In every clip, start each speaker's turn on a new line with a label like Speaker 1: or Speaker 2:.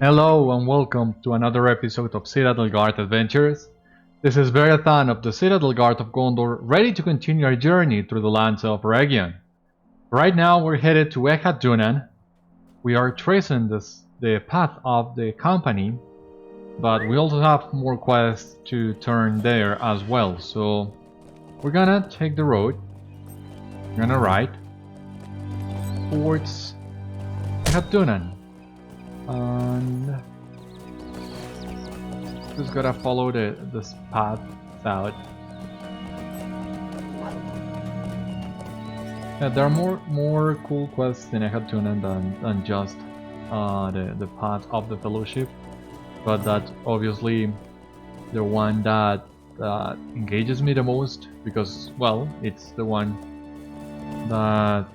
Speaker 1: Hello and welcome to another episode of Citadel Guard Adventures. This is Beriathan of the Citadel Guard of Gondor, ready to continue our journey through the lands of Region. Right now we're headed to Echad Dúnnan. We are tracing the path of the company, but we also have more quests to turn there as well, so we're gonna take the road. We're gonna ride towards Echad Dúnnan. And just gotta follow this path out. Yeah, there are more cool quests in Echad Dúnnan than just the path of the Fellowship, but that's obviously the one that engages me the most because, well, it's the one that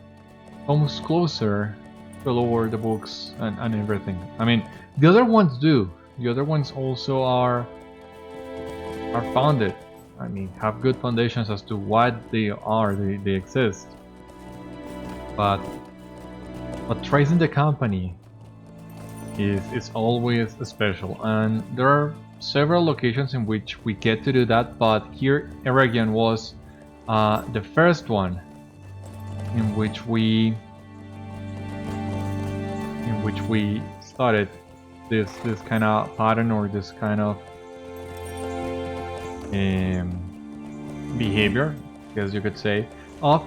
Speaker 1: comes closer the lore, the books, and everything. I mean, the other ones do. The other ones also are founded. I mean, have good foundations as to what they are. They exist. But tracing the company is always special, and there are several locations in which we get to do that. But here, Eregion was the first one in which we started this kind of pattern, or this kind of behavior, I guess you could say, of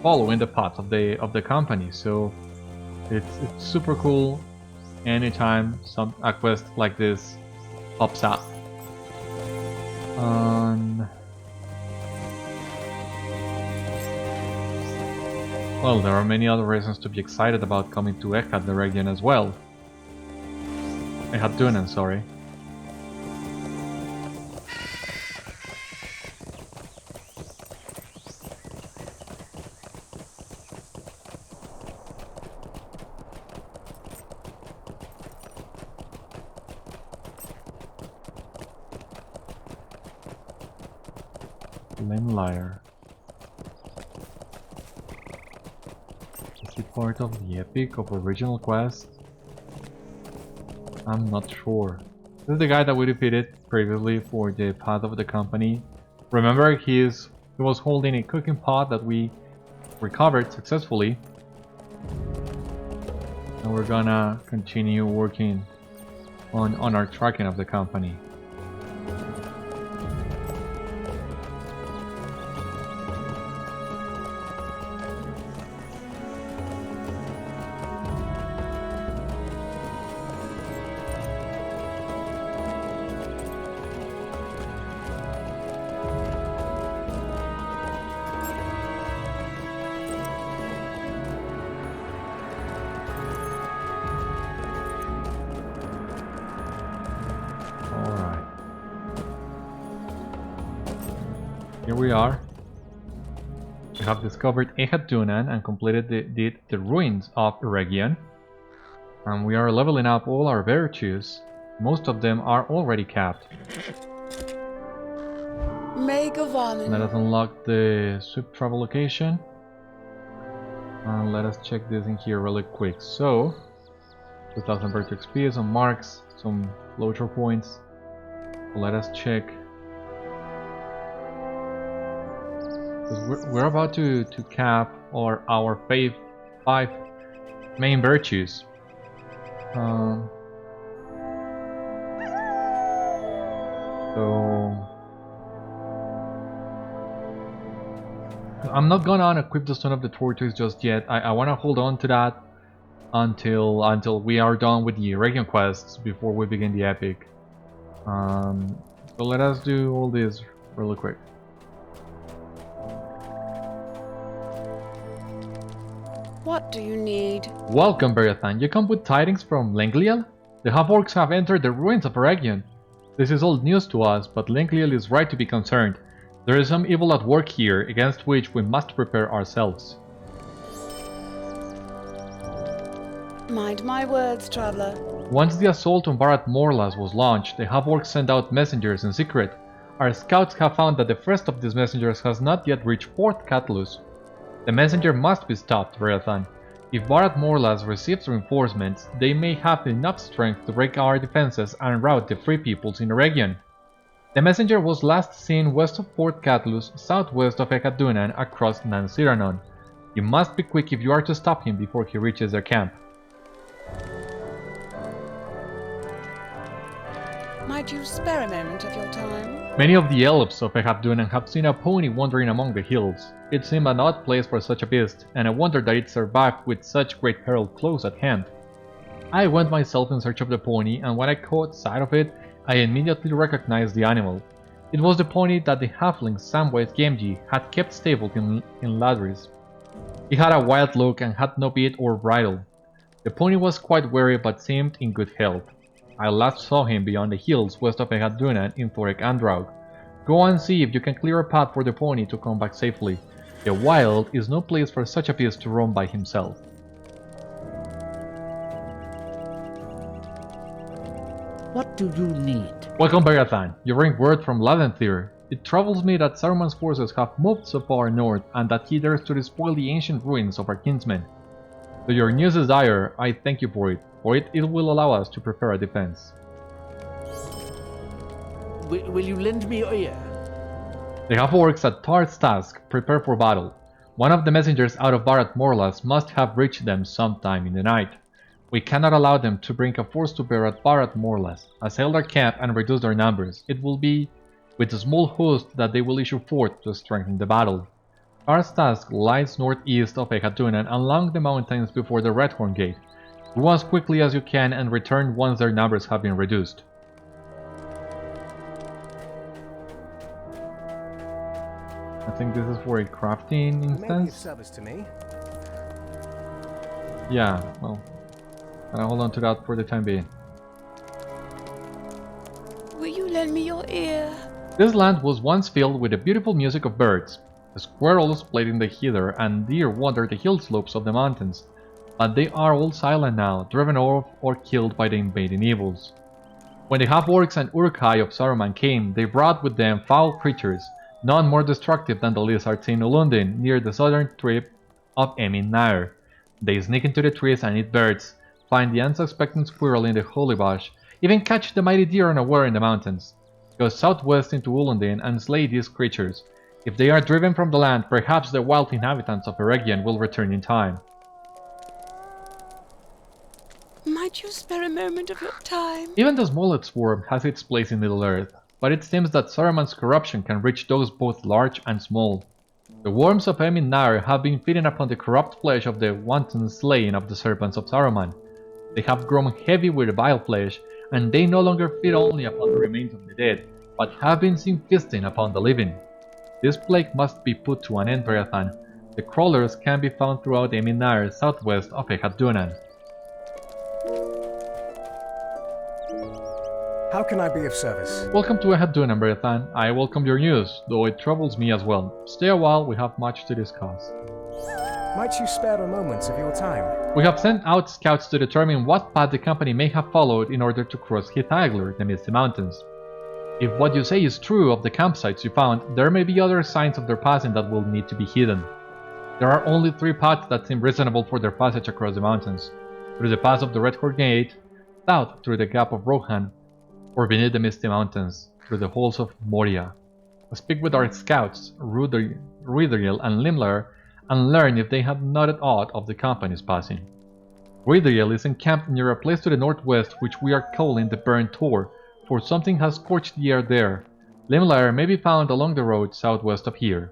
Speaker 1: following the path of the company. So it's super cool anytime a quest like this pops up. Well, there are many other reasons to be excited about coming to Echad the region as well. Echad Dúnnan, sorry. Limelier. Part of the epic of original quest? I'm not sure. This is the guy that we defeated previously for the path of the company. Remember, he was holding a cooking pot that we recovered successfully, and we're gonna continue working on our tracking of the company. Here we are. We have discovered Echad Dúnnan and completed the ruins of Region. And we are leveling up all our virtues. Most of them are already capped. Let us unlock the swift travel location. And let us check this in here really quick. So, 2000 virtue XP, some marks, some LOTRO points. Let us check. We're about to cap our 5 main virtues. So I'm not gonna equip the Stone of the Tortoise just yet. I wanna hold on to that until we are done with the region quests before we begin the epic. So let us do all this really quick.
Speaker 2: What do you need?
Speaker 1: Welcome, Beriathan. You come with tidings from Lengliel? The half-orcs have entered the ruins of Region. This is old news to us, but Lengliel is right to be concerned. There is some evil at work here, against which we must prepare ourselves.
Speaker 2: Mind my words, traveler.
Speaker 1: Once the assault on Barat Morlas was launched, the half-orcs sent out messengers in secret. Our scouts have found that the first of these messengers has not yet reached Fort Catalus. The messenger must be stopped, Redhorn. If Bharat Morlas receives reinforcements, they may have enough strength to break our defenses and rout the Free Peoples in the region. The messenger was last seen west of Fort Catlus, southwest of Echad Dúnnan, across Nan Siranon. You must be quick if you are to stop him before he reaches their camp.
Speaker 2: Might you spare a moment of your time?
Speaker 1: Many of the elves of Echad Dúnnan have seen a pony wandering among the hills. It seemed an odd place for such a beast, and I wondered that it survived with such great peril close at hand. I went myself in search of the pony, and when I caught sight of it, I immediately recognized the animal. It was the pony that the halfling Samwise Gamgee had kept stabled in Ladris. He had a wild look and had no bit or bridle. The pony was quite weary but seemed in good health. I last saw him beyond the hills west of Echad Dúnnan in Thorek Andraug. Go and see if you can clear a path for the pony to come back safely. The wild is no place for such a beast to roam by himself.
Speaker 3: What do you need?
Speaker 1: Welcome, Beriathan. You bring word from Ladenthir. It troubles me that Saruman's forces have moved so far north and that he dares to despoil the ancient ruins of our kinsmen. Though your news is dire, I thank you for it. It will allow us to prepare a defense.
Speaker 3: Will you lend me your ear?
Speaker 1: The half-orcs at Tar's task prepare for battle. One of the messengers out of Bharat Morlas must have reached them sometime in the night. We cannot allow them to bring a force to bear at Bharat Morlas. Assail their camp and reduce their numbers. It will be with a small host that they will issue forth to strengthen the battle. Tar's task lies northeast of Echad Dúnnan along the mountains before the Redhorn Gate. Go as quickly as you can and return once their numbers have been reduced. I think this is for a crafting instance.
Speaker 4: Service to me.
Speaker 1: Yeah, well, I'll hold on to that for the time being.
Speaker 2: Will you lend me your ear?
Speaker 1: This land was once filled with the beautiful music of birds. The squirrels played in the heather and deer wandered the hill slopes of the mountains, but they are all silent now, driven off or killed by the invading evils. When the half-orcs and Uruk-hai of Saruman came, they brought with them foul creatures, none more destructive than the lizards in Ulundin near the southern tip of Emin Nair. They sneak into the trees and eat birds, find the unsuspecting squirrel in the holy bush, even catch the mighty deer unaware in the mountains. Go southwest into Ulundin and slay these creatures. If they are driven from the land, perhaps the wild inhabitants of Eregion will return in time.
Speaker 2: Might you spare a moment of your time?
Speaker 1: Even the smallest swarm has its place in Middle-earth, but it seems that Saruman's corruption can reach those both large and small. The worms of Emin Nair have been feeding upon the corrupt flesh of the wanton slaying of the serpents of Saruman. They have grown heavy with vile flesh, and they no longer feed only upon the remains of the dead, but have been seen feasting upon the living. This plague must be put to an end, Beriathan. The crawlers can be found throughout Emin Nair southwest of Echad Dúnnan.
Speaker 4: How can I be of service?
Speaker 1: Welcome to Echad Dúnnan, Beriathan. I welcome your news, though it troubles me as well. Stay a while, we have much to discuss.
Speaker 4: Might you spare a moment of your time?
Speaker 1: We have sent out scouts to determine what path the company may have followed in order to cross Hithagler, the Misty Mountains. If what you say is true of the campsites you found, there may be other signs of their passing that will need to be hidden. There are only 3 paths that seem reasonable for their passage across the mountains. Through the pass of the Redhorn Gate, south through the Gap of Rohan, or beneath the Misty Mountains, through the halls of Moria. Speak with our scouts, Redhriel and Limlar, and learn if they have noted aught of the company's passing. Redhriel is encamped near a place to the northwest which we are calling the Burnt Tor, for something has scorched the air there. Limlar may be found along the road southwest of here.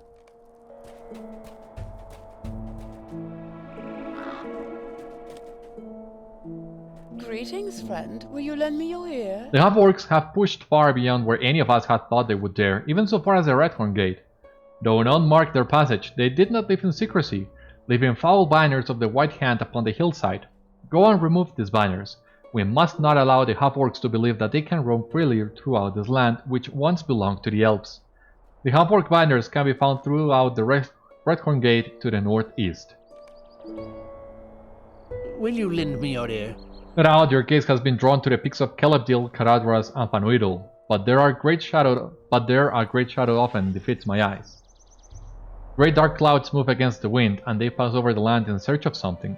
Speaker 2: Greetings, friend. Will you lend me your ear?
Speaker 1: The half-orcs have pushed far beyond where any of us had thought they would dare, even so far as the Redhorn Gate. Though none marked their passage, they did not live in secrecy, leaving foul banners of the White Hand upon the hillside. Go and remove these banners. We must not allow the half-orcs to believe that they can roam freely throughout this land which once belonged to the Elves. The half-orc banners can be found throughout the Redhorn Gate to the northeast.
Speaker 3: Will you lend me your ear?
Speaker 1: No doubt your gaze has been drawn to the peaks of Kelebdil, Karadras, and Fanuidal, but there a great shadow often defeats my eyes. Great dark clouds move against the wind, and they pass over the land in search of something.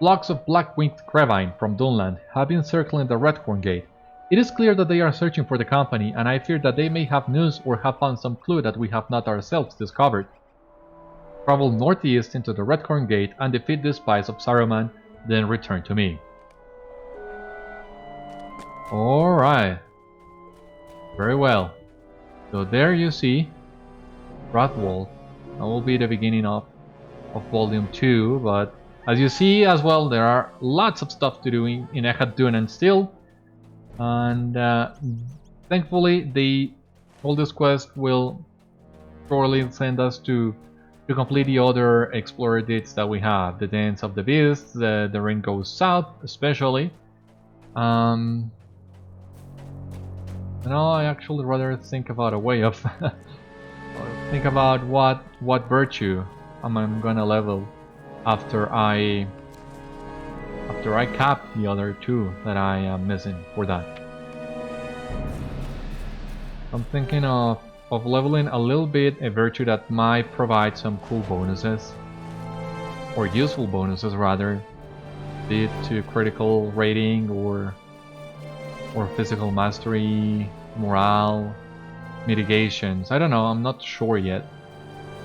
Speaker 1: Flocks of black-winged crevine from Dúnnan have been circling the Redhorn Gate. It is clear that they are searching for the company, and I fear that they may have news or have found some clue that we have not ourselves discovered. Travel northeast into the Redhorn Gate and defeat the spies of Saruman, then return to me. Alright. Very well. So there you see Wrathwall. That will be the beginning of Volume 2, but as you see as well, there are lots of stuff to do in Echad Dúnnan still. And thankfully, all this quest will surely send us to complete the other explorer dates that we have. The Dance of the Beasts, the Ring Goes South especially. You know, I actually rather think about a way of think about what virtue I'm gonna level after I cap the other two that I am missing for that. I'm thinking of leveling a little bit a virtue that might provide some cool bonuses, or useful bonuses rather, be it to critical rating or physical mastery, morale, mitigations. I don't know, I'm not sure yet,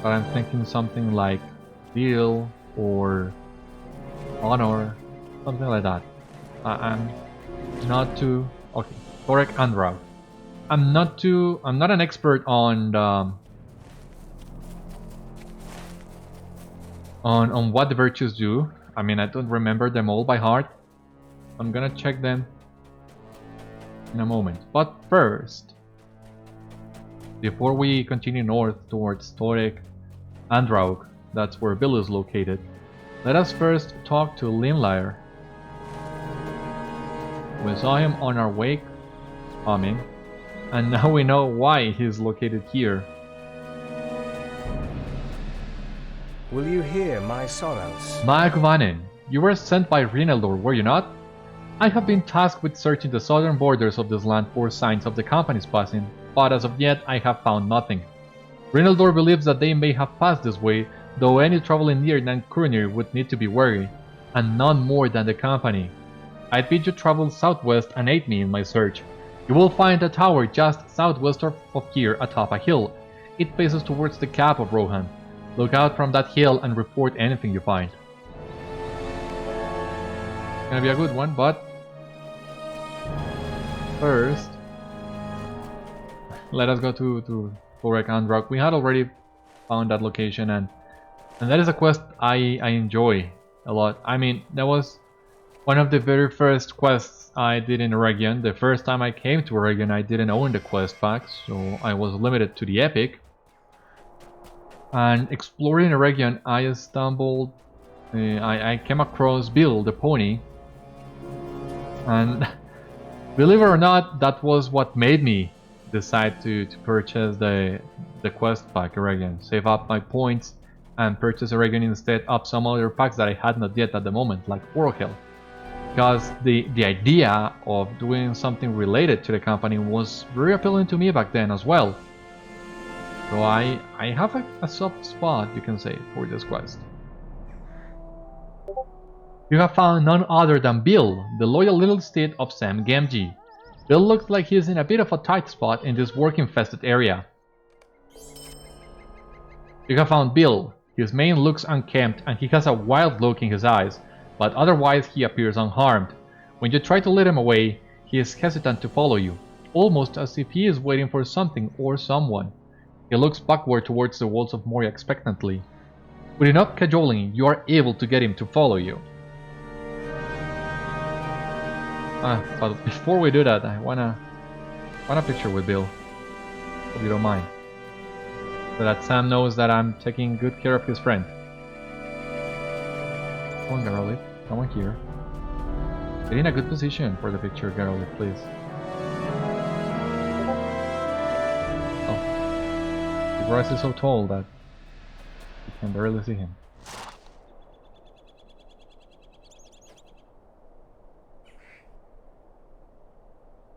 Speaker 1: but I'm thinking something like Deal or Honor, something like that. I'm not too... okay, Thorek and Route. I'm not an expert on what the virtues do. I mean, I don't remember them all by heart. I'm gonna check them in a moment. But first, before we continue north towards Thorek and Raug, that's where Bill is located, let us first talk to Limlair. We saw him on our way coming, and now we know why he's located here.
Speaker 4: Will you hear my sorrows?
Speaker 1: Magvanin, you were sent by Rinaldor, were you not? I have been tasked with searching the southern borders of this land for signs of the company's passing, but as of yet I have found nothing. Rinaldor believes that they may have passed this way, though any traveling near Nankurnir would need to be wary, and none more than the company. I bid you travel southwest and aid me in my search. You will find a tower just southwest of here atop a hill. It faces towards the cap of Rohan. Look out from that hill and report anything you find. It's gonna be a good one, but first, let us go to Thorek and Rock. We had already found that location, and that is a quest I enjoy a lot. I mean, that was one of the very first quests I did in Eregion. The first time I came to Eregion, I didn't own the quest packs, so I was limited to the epic. And exploring Eregion, I stumbled... I came across Bill, the pony. And believe it or not, that was what made me decide to purchase the quest pack Eregion. Save up my points and purchase Eregion instead of some other packs that I had not yet at the moment, like Oracle. Because the idea of doing something related to the company was very appealing to me back then as well. So I have a soft spot, you can say, for this quest. You have found none other than Bill, the loyal little steed of Sam Gamgee. Bill looks like he's in a bit of a tight spot in this work-infested area. You have found Bill. His mane looks unkempt and he has a wild look in his eyes, but otherwise he appears unharmed. When you try to lead him away, he is hesitant to follow you, almost as if he is waiting for something or someone. He looks backward towards the walls of Moria expectantly. With enough cajoling, you are able to get him to follow you. But before we do that, I wanna picture with Bill, if you don't mind, so that Sam knows that I'm taking good care of his friend. Come on, Garolith, come on here. Get in a good position for the picture, Garolith, please. Oh, the grass is so tall that you can barely see him.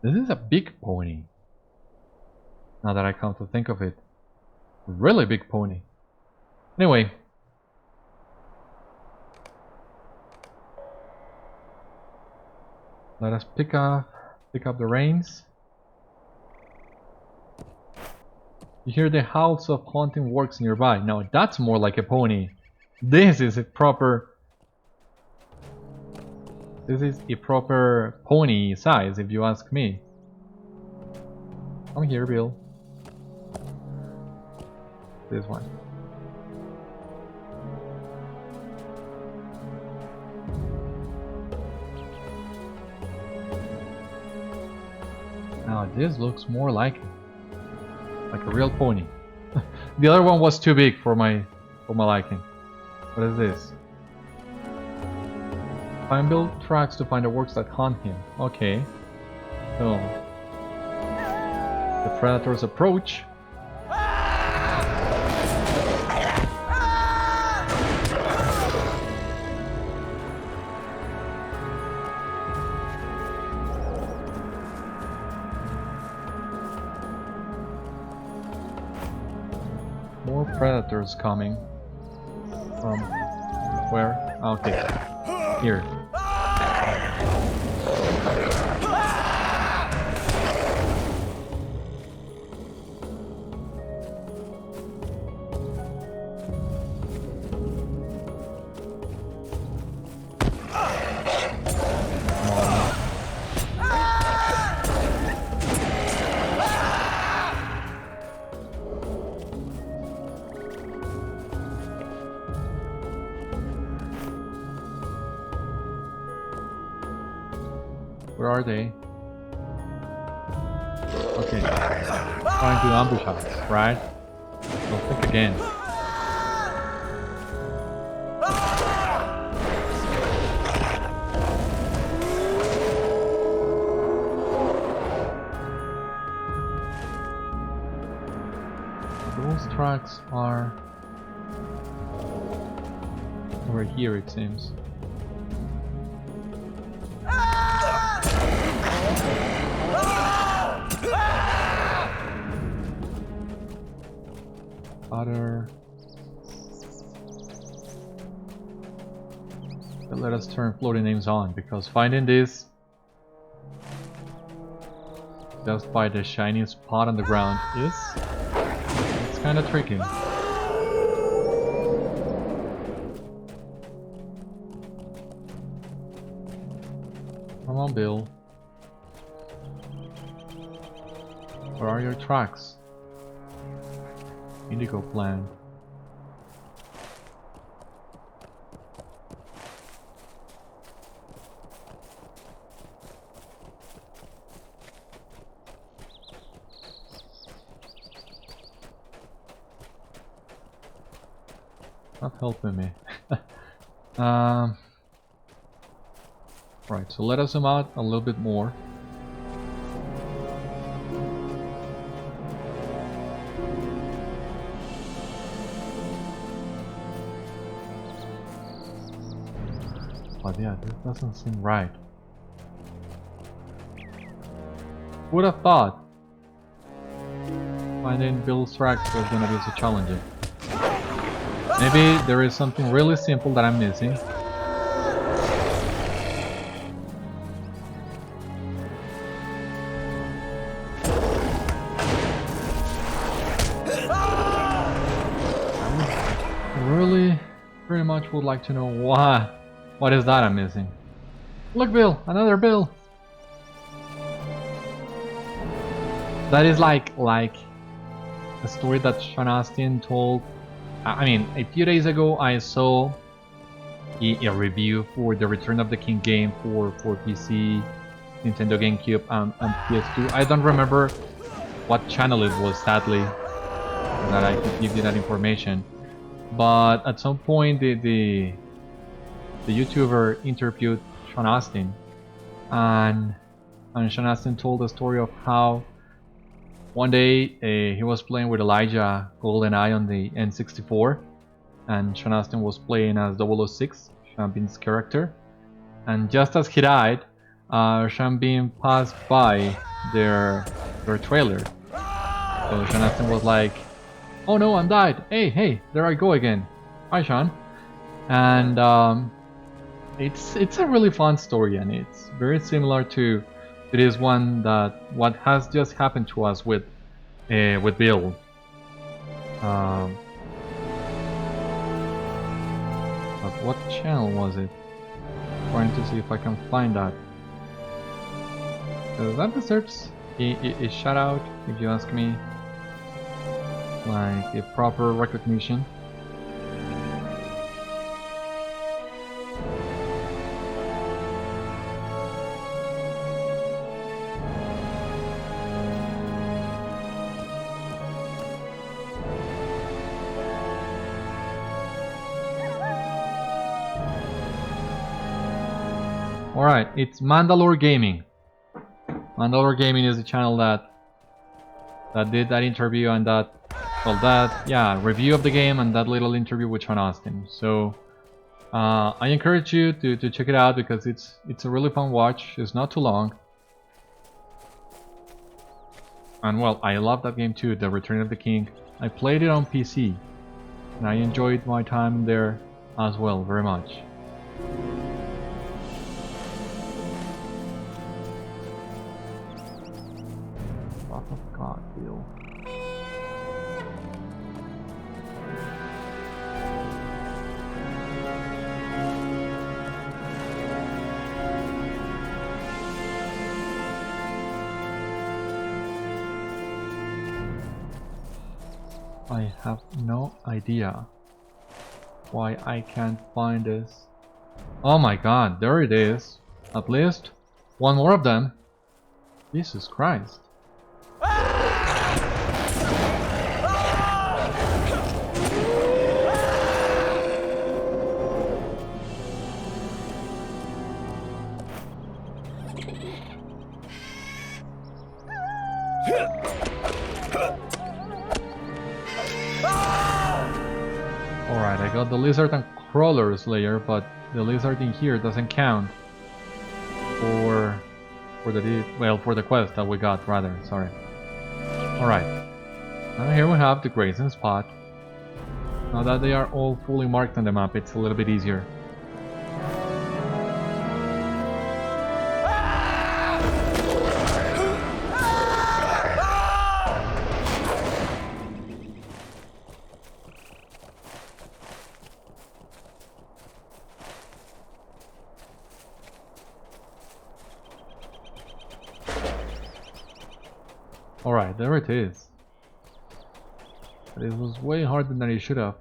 Speaker 1: This is a big pony. Now that I come to think of it. Really big pony. Let us pick up the reins. You hear the howls of hunting wargs nearby. Now that's more like a pony. This is a proper pony size, if you ask me. Come here, Bill. This one. Now this looks more like a real pony. The other one was too big for my liking. What is this? Find Bill tracks to find the works that hunt him. Okay. So the predators approach. More predators coming. From where? Okay. Here. Where are they? Okay. Trying to ambush us, right? Don't think again. Those tracks are over here, it seems. Let us turn floating names on, because finding this just by the shiny spot on the ground it's kind of tricky. Come on, Bill. Where are your tracks? Indigo plant. Not helping me. Right, so let us zoom out a little bit more. But yeah, this doesn't seem right. Would have thought finding Bill's tracks was gonna be so challenging. Maybe there is something really simple that I'm missing. I really, pretty much would like to know what is that I'm missing. Look, Bill, another Bill. That is like a story that Sean Astin told. I mean, a few days ago I saw a review for the Return of the King game for PC, Nintendo GameCube, and PS2. I don't remember what channel it was, sadly, that I could give you that information. But at some point the YouTuber interviewed Sean Astin, and Sean Astin told the story of how one day he was playing with Elijah GoldenEye on the N64, and Sean Astin was playing as 006, Sean Bean's character, and just as he died, Sean Bean passed by their trailer. So Sean Astin was like, "Oh no, I'm died. Hey, there I go again. Hi, Sean." And it's a really fun story, and it's very similar to this one that what has just happened to us with Bill. But what channel was it? Trying to see if I can find that. That deserves a shout out, if you ask me. Like a proper recognition. Alright, it's Mandalore Gaming. Mandalore Gaming is the channel that did that interview and that, well, that, yeah, review of the game and that little interview with Sean Austin. So, I encourage you to check it out because it's a really fun watch. It's not too long. And well, I love that game too, The Return of the King. I played it on PC and I enjoyed my time there as well, very much. Wrath of God, Bill. I have no idea why I can't find this. Oh my god, there it is. At least one more of them. Jesus Christ. Alright, I got the lizard and crawler slayer, but the lizard in here doesn't count for the quest that we got, rather, sorry. Alright. Now here we have the grazing spot. Now that they are all fully marked on the map, it's a little bit easier. Alright, there it is. But it was way harder than it should have.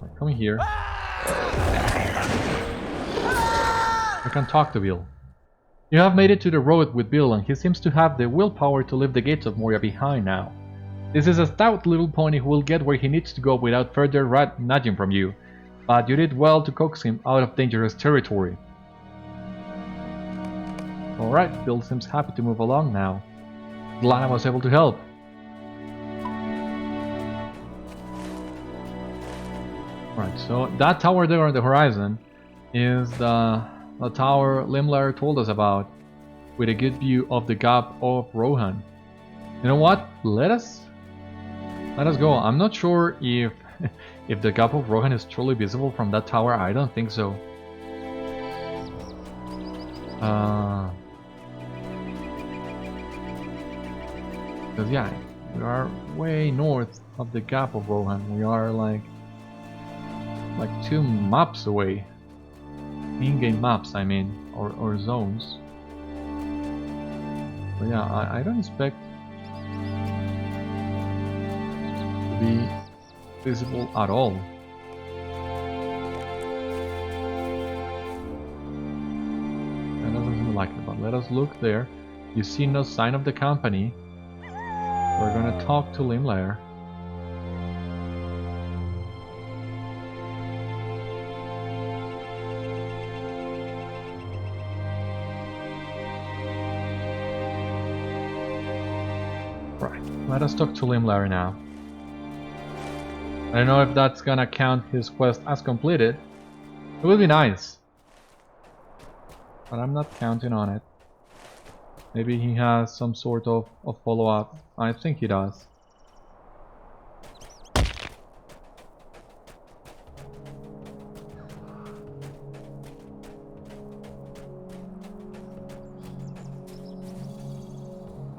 Speaker 1: Right, come here. I can talk to Bill. You have made it to the road with Bill, and he seems to have the willpower to leave the gates of Moria behind now. This is a stout little pony who will get where he needs to go without further nudging from you. But you did well to coax him out of dangerous territory. Alright, Bill seems happy to move along now. Glad I was able to help. Right, so that tower there on the horizon is the tower Limlar told us about, with a good view of the Gap of Rohan. You know what? Let us go. I'm not sure if if the Gap of Rohan is truly visible from that tower. I don't think so. Because yeah, we are way north of the Gap of Rohan. We are like 2 maps away. In-game maps, I mean, or zones. But yeah, I don't expect to be visible at all. That doesn't seem like it, but let us look there. You see no sign of the company. We're gonna talk to Limlair. Right, let us talk to Limlair now. I don't know if that's gonna count his quest as completed. It would be nice. But I'm not counting on it. Maybe he has some sort of follow-up. I think he does.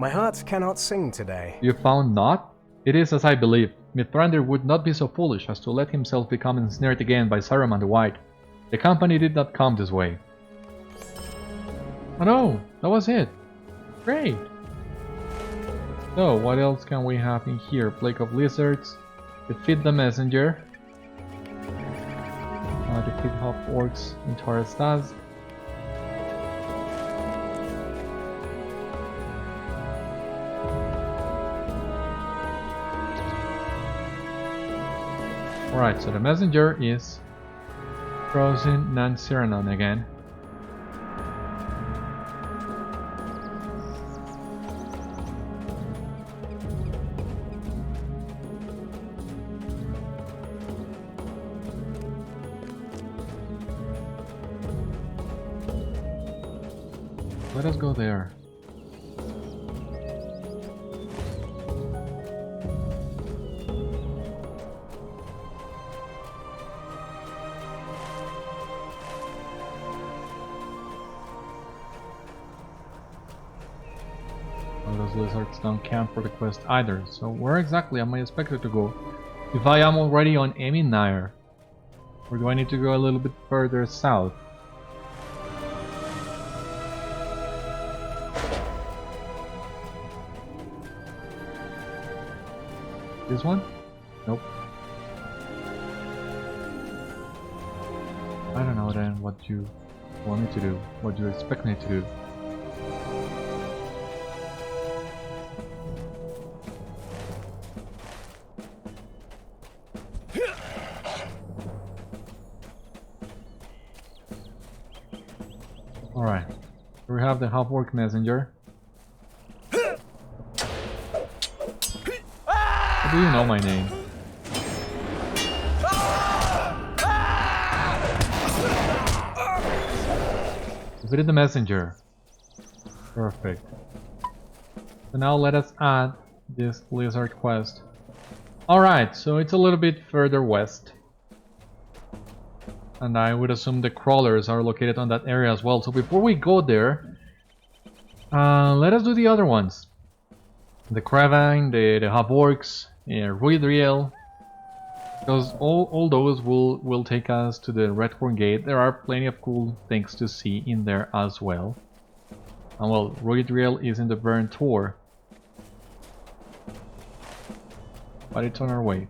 Speaker 4: My heart cannot sing today.
Speaker 1: You found not? It is as I believed. Mithrandir would not be so foolish as to let himself become ensnared again by Saruman the White. The company did not come this way. Oh no, that was it. Great. So, what else can we have in here? Plague of Lizards. Defeat the Messenger. Defeat half orcs in Taurus task. Alright, so the messenger is Frozen Nansiranon again. Let us go there. Those lizards don't camp for the quest either, so where exactly am I expected to go? If I am already on Eminire, or do I need to go a little bit further south? This one? Nope. I don't know then what you want me to do, what you expect me to do. Alright, we have the half-orc messenger. How do you know my name? Defeated the messenger. Perfect. So now let us add this lizard quest. Alright, so it's a little bit further west. And I would assume the crawlers are located on that area as well. So before we go there, let us do the other ones. The Cravan, the half-orcs, Redhorn, because all those will take us to the Redhorn Gate. There are plenty of cool things to see in there as well. And well, Redhorn is in the Burn Tour, but it's on our way.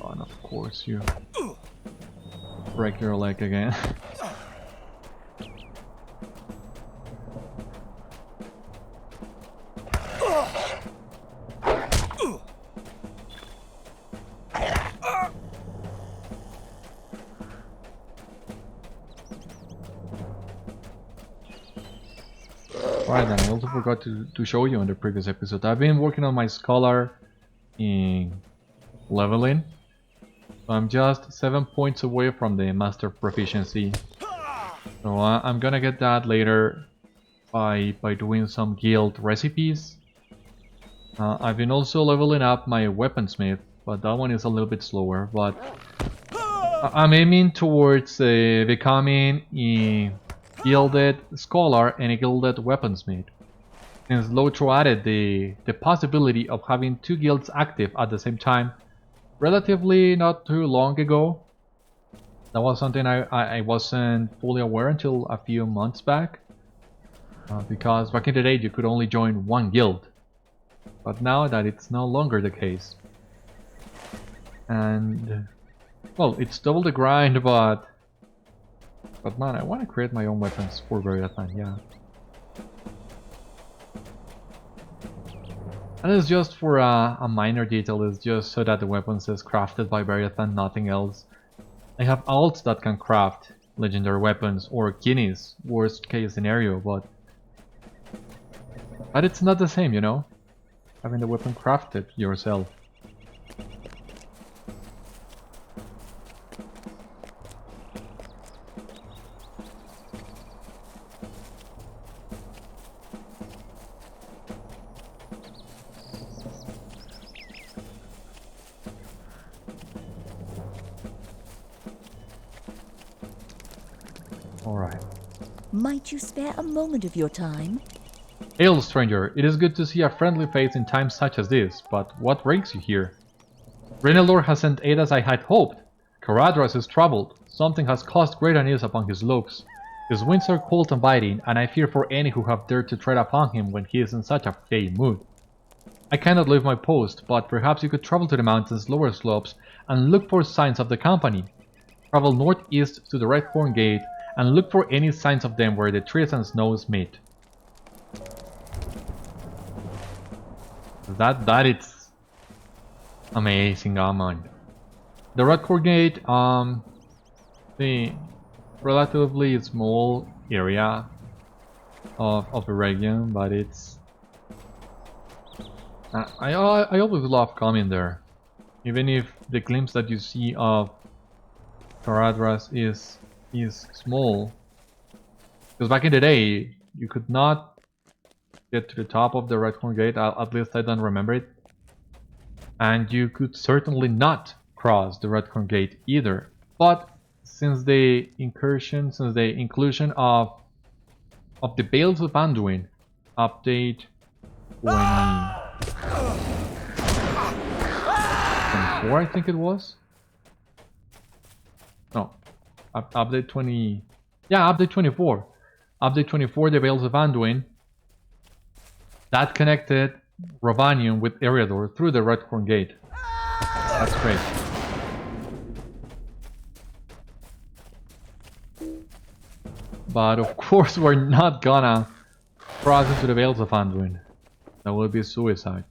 Speaker 1: Oh, and of course you break your leg again. Right then, I also forgot to show you in the previous episode. I've been working on my Scholar in leveling. So I'm just 7 points away from the Master Proficiency. So I'm gonna get that later by doing some guild recipes. I've been also leveling up my Weaponsmith, but that one is a little bit slower. But I'm aiming towards becoming a Gilded Scholar and a Gilded Weaponsmith. Since LOTRO added the possibility of having two guilds active at the same time relatively not too long ago. That was something I wasn't fully aware until a few months back. Because back in the day you could only join one guild. But now that it's no longer the case. And well, it's double the grind, but man, I want to create my own weapons for Beriathan, yeah. And it's just for a minor detail, it's just so that the weapons is crafted by Beriathan, nothing else. I have alts that can craft legendary weapons, or guineas, worst case scenario, but it's not the same, you know? Having the weapon crafted yourself. Alright.
Speaker 5: Might you spare a moment of your time?
Speaker 1: Hail, stranger. It is good to see a friendly face in times such as this, but what brings you here? Renelor has sent aid as I had hoped. Caradhras is troubled. Something has caused great unease upon his looks. His winds are cold and biting, and I fear for any who have dared to tread upon him when he is in such a fey mood. I cannot leave my post, but perhaps you could travel to the mountain's lower slopes and look for signs of the company. Travel northeast to the Redhorn Gate and look for any signs of them where the trees and snows meet. That is amazing, man. The Redhorn Gate, the relatively small area of the region, but it's I always love coming there, even if the glimpse that you see of Caradhras is small. Because back in the day, you could not get to the top of the Redhorn Gate. At least I don't remember it, and you could certainly not cross the Redhorn Gate either. But since the inclusion of the Veils of Anduin update 24, I think it was. No, update 20. Yeah, update 24. Update 24, the Veils of Anduin. That connected Rovanion with Eriador through the Redhorn Gate. That's great. But of course we're not gonna cross into the Veils of Anduin. That would be suicide.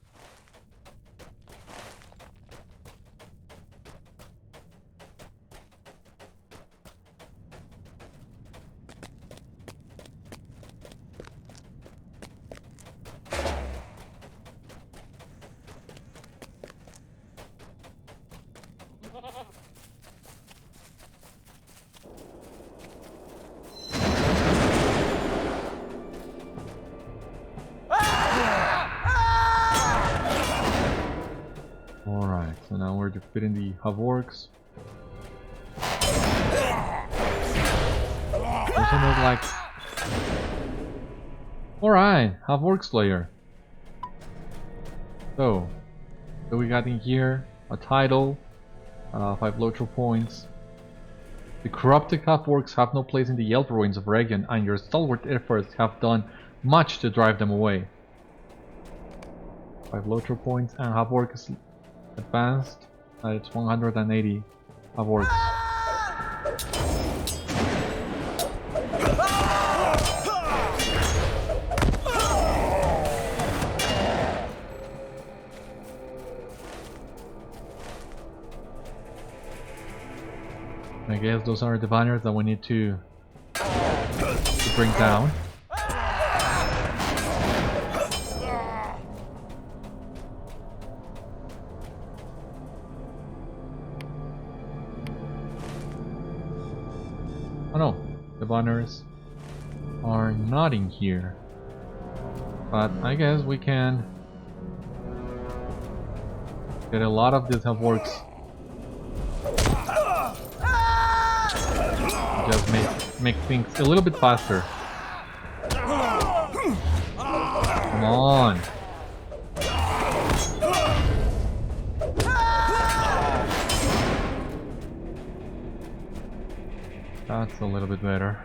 Speaker 1: Alright, so now we're defeating the wargs. Doesn't look like... Alright, warg slayer. So, what we got in here? A title, 5 LOTRO points. The corrupted half-orcs have no place in the elf ruins of Region, and your stalwart efforts have done much to drive them away. 5 LOTRO points, and half-orcs advanced. It's 180 half-orcs. I guess those are the banners that we need to bring down. Oh no, the banners are not in here. But I guess we can get a lot of these half-orcs. Just make things a little bit faster. Come on. That's a little bit better.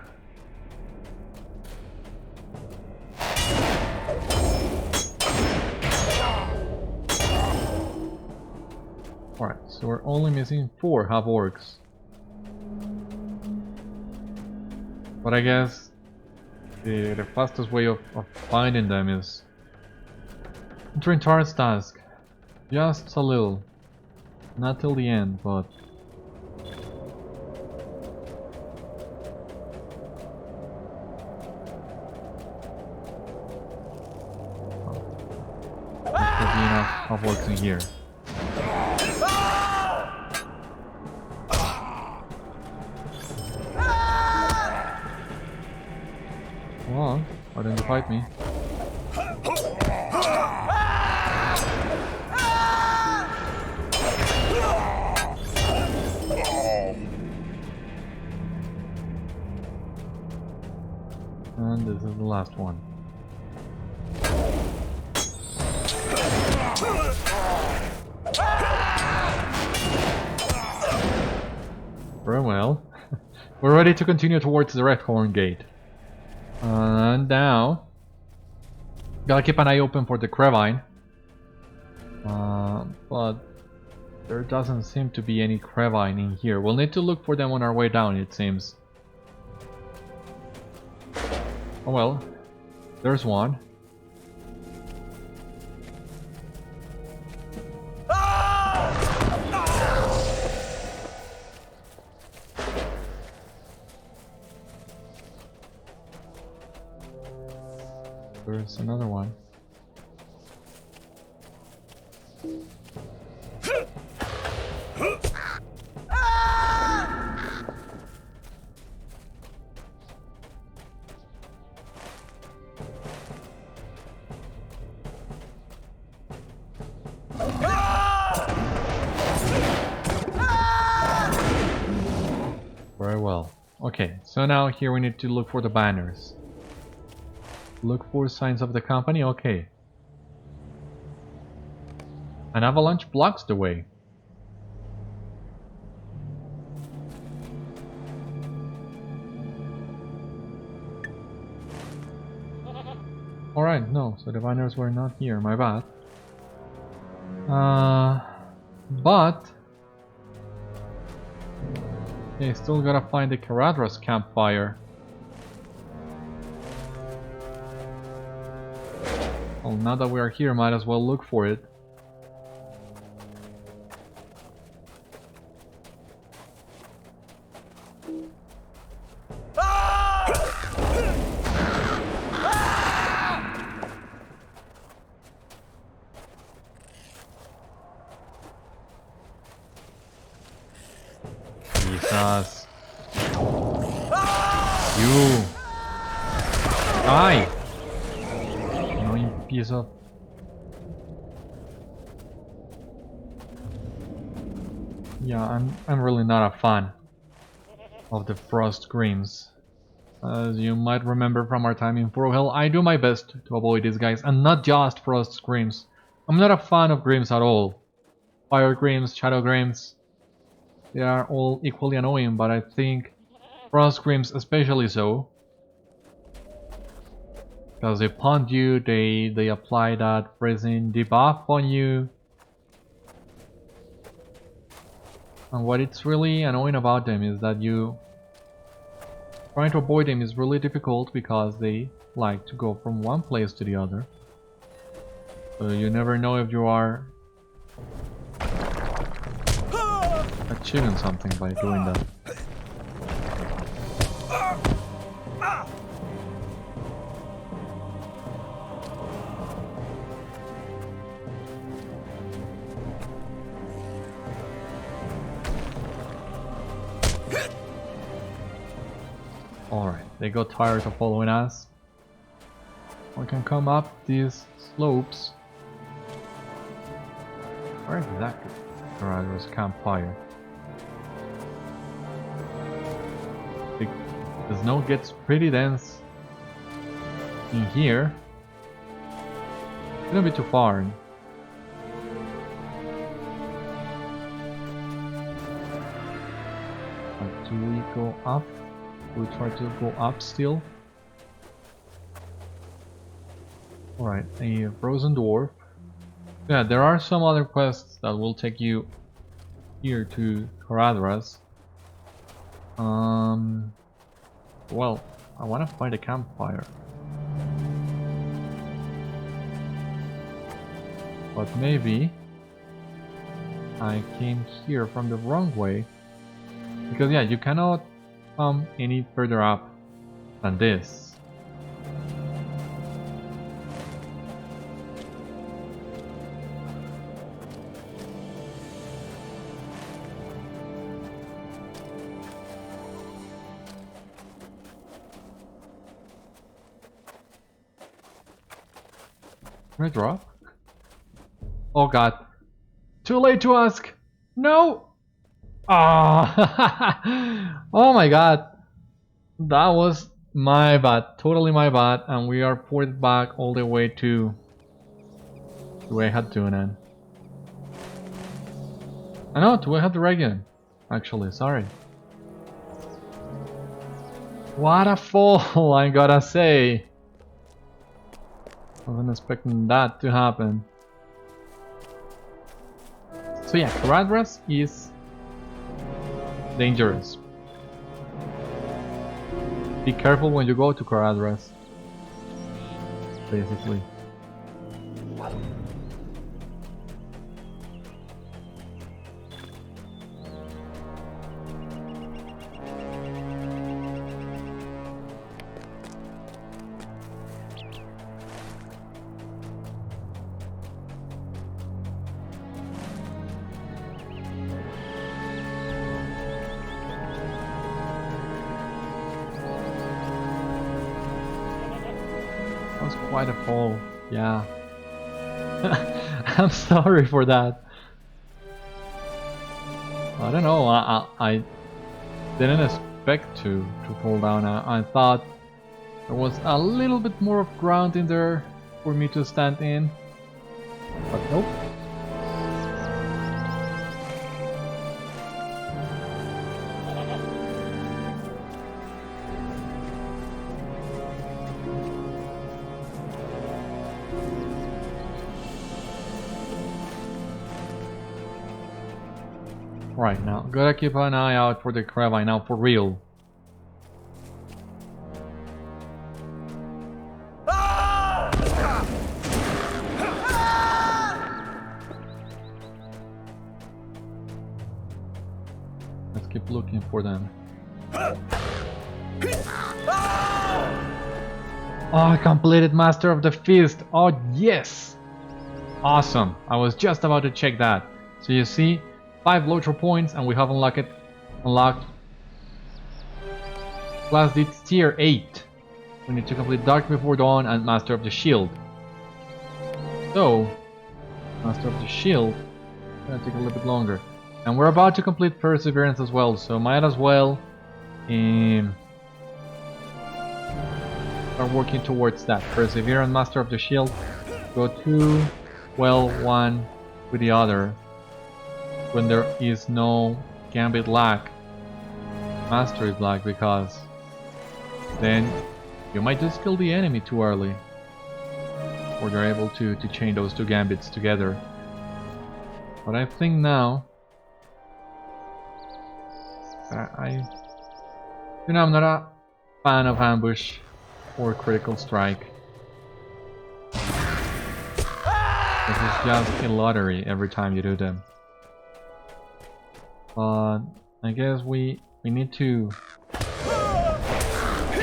Speaker 1: Alright, so we're only missing 4 half-orcs. But I guess the fastest way of finding them is entering Tar's task. Just a little. Not till the end, but... there should be enough half-orcs in here. Come on, why don't you fight me? And this is the last one. Very well. We're ready to continue towards the Redhorn Gate. And now, gotta keep an eye open for the Crevine. But there doesn't seem to be any Crevine in here. We'll need to look for them on our way down, it seems. Oh well, there's one. There's another one. Very well. Okay, so now here we need to look for the banners. Look for signs of the company, okay. An avalanche blocks the way. Alright, no, so the banners were not here, my bad. But okay, still gotta find the Karadra's campfire. Well, now that we are here, might as well look for it. Jesus. You. Die. Annoying piece of... Yeah, I'm really not a fan of the frost screams. As you might remember from our time in Frohill, I do my best to avoid these guys, and not just frost screams. I'm not a fan of grims at all. Fire grims, shadow grims, they are all equally annoying, but I think frost screams especially so. Because they punt you, they apply that freezing debuff on you. And what it's really annoying about them is that trying to avoid them is really difficult because they like to go from one place to the other. So you never know if you are achieving something by doing that. Alright, they got tired of following us. We can come up these slopes. Where exactly? Alright, there's a campfire. The snow gets pretty dense in here. It's gonna be too far. But do we go up? We try to go up still. Alright, a frozen dwarf. Yeah, there are some other quests that will take you here to Karadra's. Well, I want to find a campfire. But maybe I came here from the wrong way. Because yeah, you cannot come any further up than this. Can I drop? Oh god. Too late to ask! No! Ah! Oh my god. That was My bad, totally my bad, and we are ported back all the way to Echad Dúnnan. No, to Echad Dúnnan, actually, sorry. What a fall, I gotta say. I wasn't expecting that to happen. So yeah, Caradhras is dangerous. Be careful when you go to Caradhras, basically. That was quite a fall, yeah. I'm sorry for that. I don't know, I didn't expect to fall down. I thought there was a little bit more of ground in there for me to stand in, but nope. Right, now gotta keep an eye out for the Crevine now for real. Let's keep looking for them. Oh, I completed Master of the Feast. Oh yes! Awesome. I was just about to check that. So you see, 5 LOTRO points, and we have unlocked Class D Tier 8. We need to complete Dark Before Dawn and Master of the Shield. So, Master of the Shield, gonna take a little bit longer. And we're about to complete Perseverance as well, so might as well start working towards that. Perseverance, Master of the Shield, go 2, well, 1 with the other. When there is no Gambit lag, Mastery lag, because then you might just kill the enemy too early, or they're able to chain those 2 Gambits together. But I think now, I'm not a fan of ambush or critical strike. This is just a lottery every time you do them. But I guess we need to do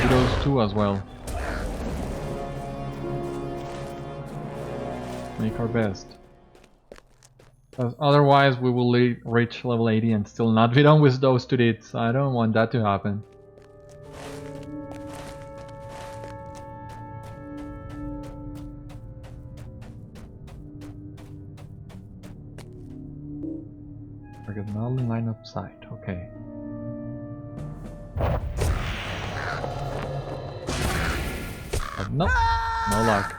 Speaker 1: those 2 as well. Make our best. Because otherwise we will reach level 80 and still not be done with those 2 deeds. I don't want that to happen. Target null in line of sight, okay. But nope, no luck.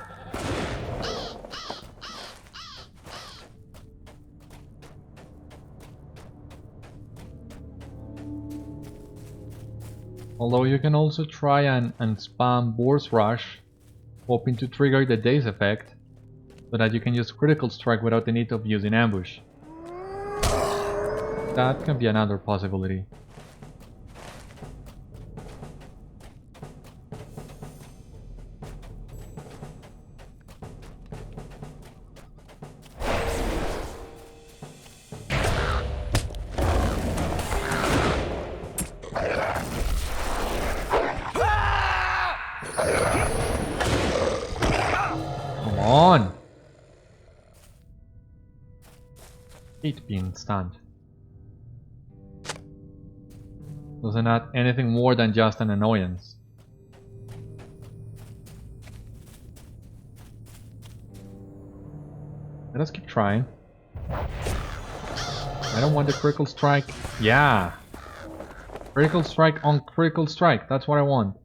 Speaker 1: Although you can also try and spam Boar's Rush, hoping to trigger the Daze effect, so that you can use Critical Strike without the need of using Ambush. That can be another possibility. Come on! 8 being stunned. Doesn't add anything more than just an annoyance. Let us keep trying. I don't want the critical strike. Yeah! Critical strike on critical strike, that's what I want.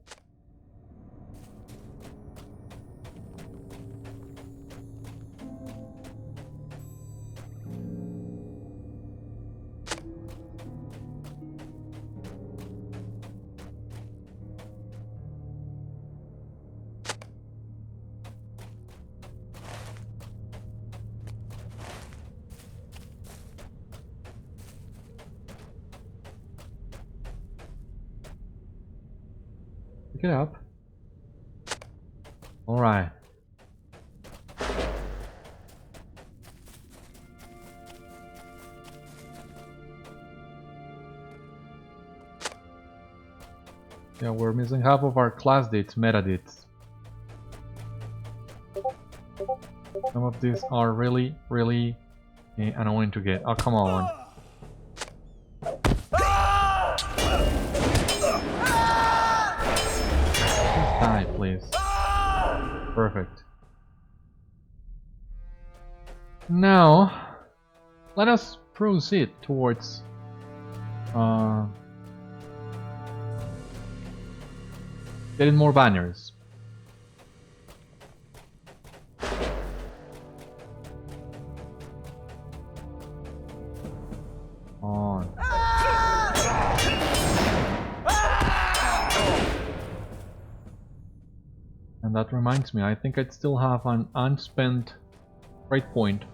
Speaker 1: Pick it up. Alright. Yeah, we're missing half of our class dates, meta dates. Some of these are really annoying to get. Oh, come on. Just die, please. Perfect. Now, let us proceed towards getting more banners. On. And that reminds me, I think I'd still have an unspent trade point.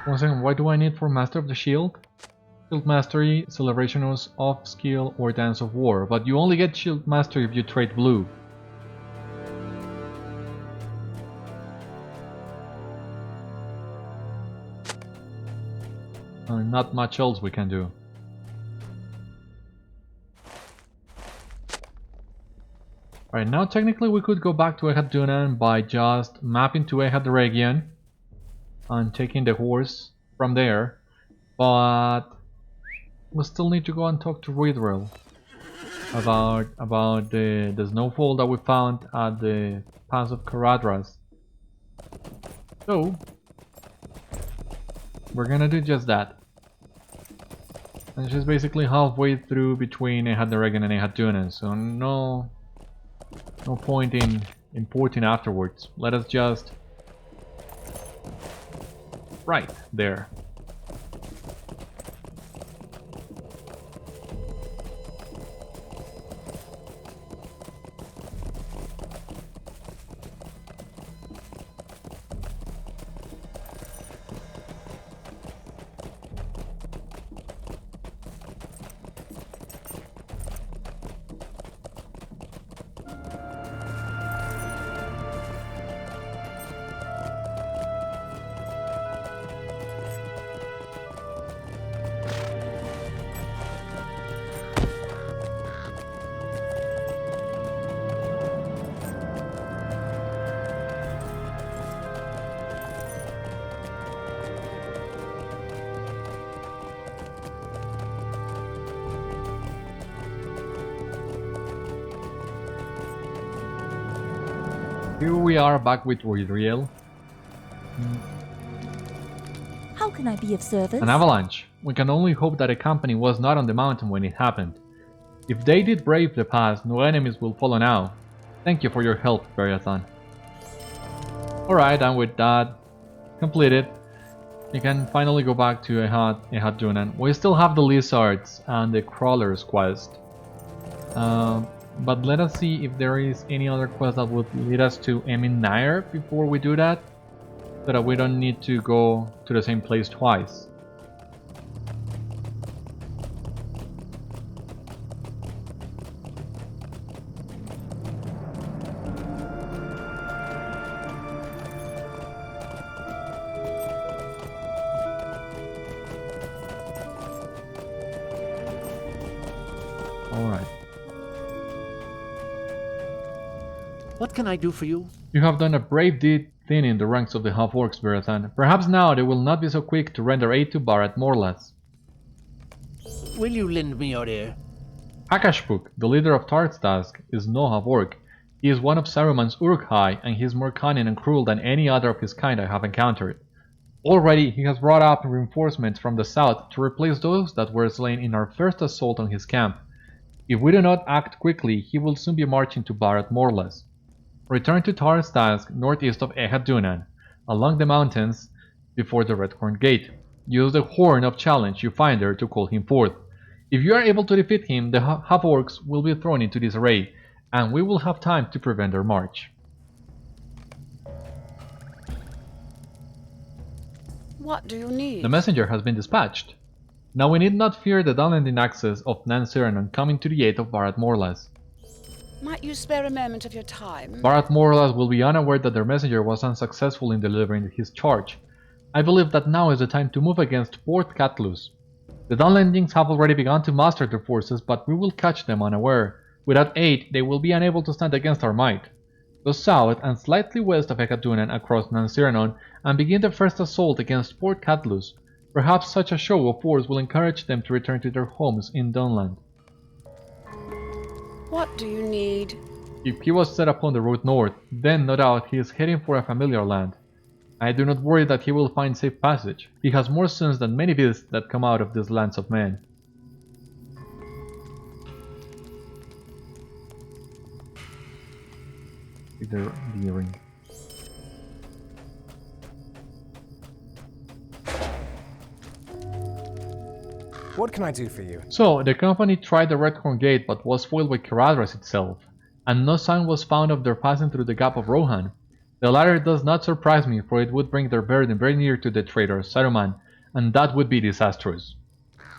Speaker 1: One second, why do I need for Master of the Shield? Shield Mastery, Celebrations of Skill, or Dance of War, but you only get Shield Mastery if you trade blue. Not much else we can do. Right, now technically we could go back to Echad Dúnnan by just mapping to Echad Region and taking the horse from there, but we still need to go and talk to Redhorn about the snowfall that we found at the Pass of Caradhras. So we're gonna do just that. And she's basically halfway through between Echad Region and Echad Dúnnan, so no point in importing afterwards. Let us just right there. Here we are back with Redhorn.
Speaker 5: How can I be of service?
Speaker 1: An avalanche. We can only hope that a company was not on the mountain when it happened. If they did brave the pass, no enemies will follow now. Thank you for your help, Beriathan. Alright, and with that completed, you can finally go back to Echad Dúnnan. We still have the lizards and the crawlers quest. But let us see if there is any other quest that would lead us to Emin Nair before we do that, so that we don't need to go to the same place twice. Alright.
Speaker 3: What can I do for you?
Speaker 1: You have done a brave deed thinning the ranks of the half-orcs, Beriathan. Perhaps now they will not be so quick to render aid to Barad Morlas.
Speaker 3: Will you lend me your ear?
Speaker 1: Akashpuk, the leader of Tart's task, is no half-orc. He is one of Saruman's Uruk-hai, and he is more cunning and cruel than any other of his kind I have encountered. Already he has brought up reinforcements from the south to replace those that were slain in our first assault on his camp. If we do not act quickly, he will soon be marching to Barad Morlas. Return to Tarstask, northeast of Echad Dúnnan, along the mountains before the Redhorn Gate. Use the Horn of Challenge you find there to call him forth. If you are able to defeat him, the half-orcs will be thrown into disarray, and we will have time to prevent their march.
Speaker 2: What do you need?
Speaker 1: The messenger has been dispatched. Now we need not fear the downlanding axes of Nan Siranon coming to the aid of Barad Morlas.
Speaker 2: Might you spare a moment of your time?
Speaker 1: Barad Morlas will be unaware that their messenger was unsuccessful in delivering his charge. I believe that now is the time to move against Port Catlus. The downlandings have already begun to muster their forces, but we will catch them unaware. Without aid, they will be unable to stand against our might. Go south and slightly west of Echad Dúnnan across Nan Siranon and begin the first assault against Port Catlus. Perhaps such a show of force will encourage them to return to their homes in Dunland.
Speaker 2: What do you need?
Speaker 1: If he was set upon the road north, then no doubt he is heading for a familiar land. I do not worry that he will find safe passage. He has more sins than many beasts that come out of these lands of men. The ring.
Speaker 4: What can I do for you?
Speaker 1: So, the company tried the Redhorn Gate but was foiled by Caradhras itself, and no sign was found of their passing through the Gap of Rohan. The latter does not surprise me, for it would bring their burden very near to the traitor Saruman, and that would be disastrous.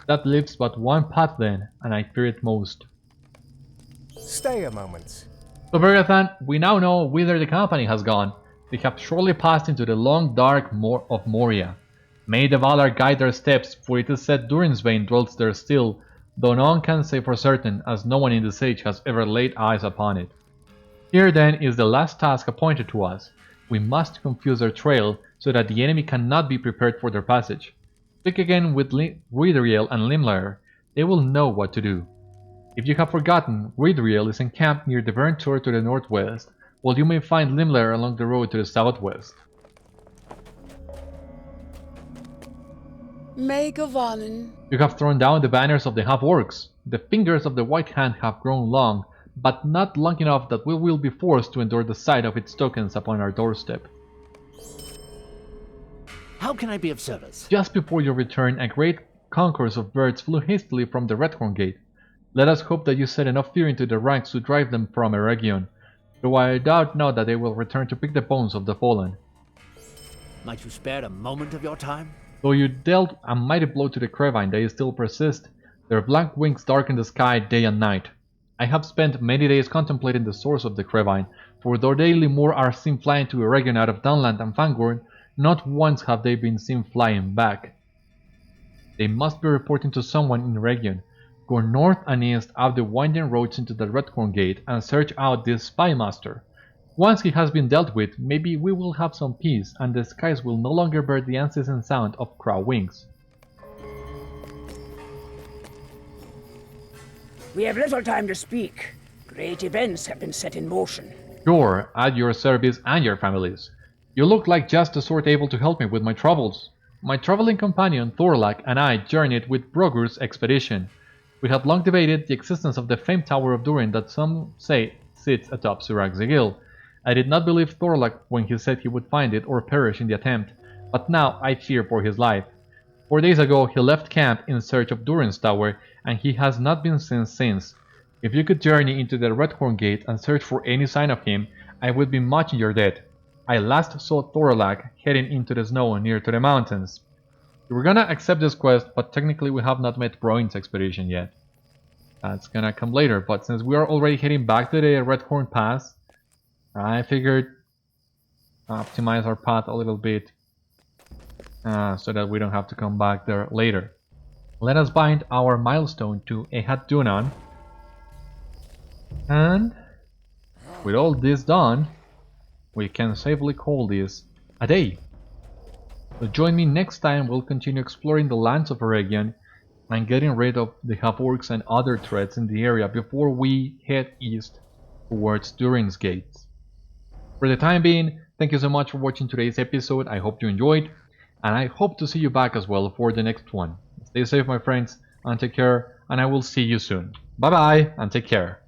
Speaker 1: That leaves but one path then, and I fear it most.
Speaker 4: Stay a moment.
Speaker 1: So Beriathan, we now know whither the company has gone. They have surely passed into the long dark of Moria. May the Valar guide their steps, for it is said Durin's Bane dwells there still, though no one can say for certain, as no one in this age has ever laid eyes upon it. Here then is the last task appointed to us. We must confuse their trail, so that the enemy cannot be prepared for their passage. Speak again with Redhriel and Limlair. They will know what to do. If you have forgotten, Redhriel is encamped near the Burnt Tor to the northwest, while you may find Limlair along the road to the southwest.
Speaker 2: May Gavanen.
Speaker 1: You have thrown down the banners of the half-orcs. The fingers of the White Hand have grown long, but not long enough that we will be forced to endure the sight of its tokens upon our doorstep.
Speaker 3: How can I be of service?
Speaker 1: Just before your return, a great concourse of birds flew hastily from the Redhorn Gate. Let us hope that you set enough fear into the ranks to drive them from Eregion, though I doubt not that they will return to pick the bones of the fallen.
Speaker 3: Might you spare a moment of your time?
Speaker 1: Though you dealt a mighty blow to the Crevine, they still persist. Their black wings darken the sky day and night. I have spent many days contemplating the source of the Crevine, for though daily more are seen flying to Eregion out of Dunland and Fangorn, not once have they been seen flying back. They must be reporting to someone in Eregion. Go north and east up the winding roads into the Redhorn Gate and search out this spy master. Once he has been dealt with, maybe we will have some peace and the skies will no longer bear the incessant sound of crow wings.
Speaker 6: We have little time to speak. Great events have been set in motion.
Speaker 1: Sure, at your service and your families. You look like just the sort able to help me with my troubles. My traveling companion Thorlak and I journeyed with Brogur's expedition. We had long debated the existence of the famed Tower of Durin that some say sits atop Surak Zigil. I did not believe Thorlak when he said he would find it or perish in the attempt, but now I fear for his life. 4 days ago he left camp in search of Durin's tower, and he has not been seen since. If you could journey into the Redhorn Gate and search for any sign of him, I would be much in your debt. I last saw Thorlak heading into the snow near to the mountains. We were gonna accept this quest, but technically we have not met Broin's expedition yet. That's gonna come later, but since we are already heading back to the Redhorn Pass, I figured optimize our path a little bit so that we don't have to come back there later. Let us bind our milestone to Echad Dúnnan, and with all this done, we can safely call this a day. So join me next time. We'll continue exploring the lands of Eregion and getting rid of the half-orcs and other threats in the area before we head east towards Redhorn Gate. For the time being, thank you so much for watching today's episode. I hope you enjoyed, and I hope to see you back as well for the next one. Stay safe, my friends, and take care, and I will see you soon. Bye bye, and take care.